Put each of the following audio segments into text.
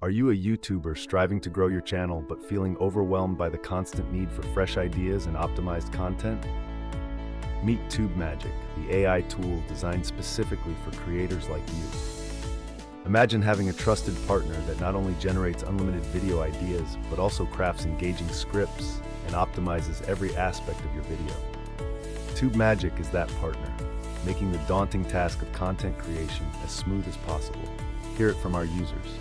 Are you a YouTuber striving to grow your channel but feeling overwhelmed by the constant need for fresh ideas and optimized content? Meet TubeMagic, the AI tool designed specifically for creators like you. Imagine having a trusted partner that not only generates unlimited video ideas but also crafts engaging scripts and optimizes every aspect of your video. TubeMagic is that partner, making the daunting task of content creation as smooth as possible. Hear it from our users.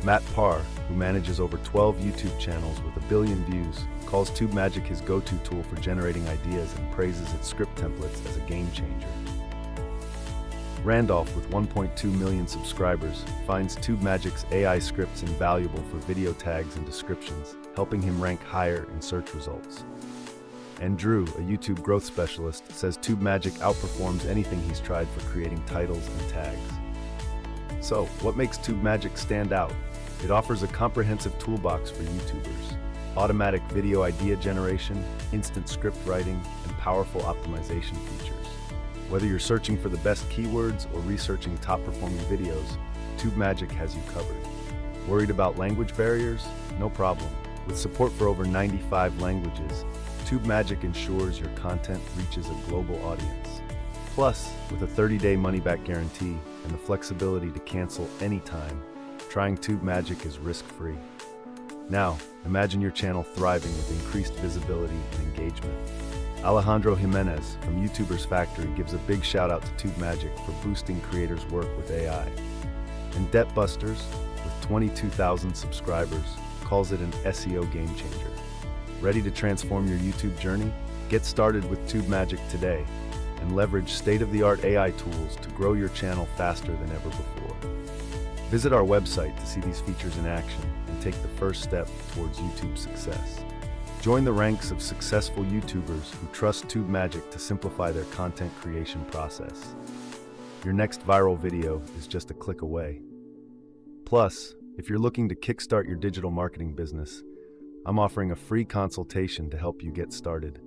Matt Parr, who manages over 12 YouTube channels with 1 billion views, calls TubeMagic his go-to tool for generating ideas and praises its script templates as a game changer. Randolph, with 1.2 million subscribers, finds TubeMagic's AI scripts invaluable for video tags and descriptions, helping him rank higher in search results. And Drew, a YouTube growth specialist, says TubeMagic outperforms anything he's tried for creating titles and tags. So, what makes TubeMagic stand out? It offers a comprehensive toolbox for YouTubers: automatic video idea generation, instant script writing, and powerful optimization features. Whether you're searching for the best keywords or researching top-performing videos, TubeMagic has you covered. Worried about language barriers? No problem. With support for over 95 languages, TubeMagic ensures your content reaches a global audience. Plus, with a 30-day money-back guarantee and the flexibility to cancel anytime, trying TubeMagic is risk-free. Now, imagine your channel thriving with increased visibility and engagement. Alejandro Jimenez from YouTubersFactory gives a big shout-out to TubeMagic for boosting creators' work with AI. And Debtbusters, with 22,000 subscribers, calls it an SEO game-changer. Ready to transform your YouTube journey? Get started with TubeMagic today and leverage state-of-the-art AI tools to grow your channel faster than ever before. Visit our website to see these features in action and take the first step towards YouTube success. Join the ranks of successful YouTubers who trust TubeMagic to simplify their content creation process. Your next viral video is just a click away. Plus, if you're looking to kickstart your digital marketing business, I'm offering a free consultation to help you get started.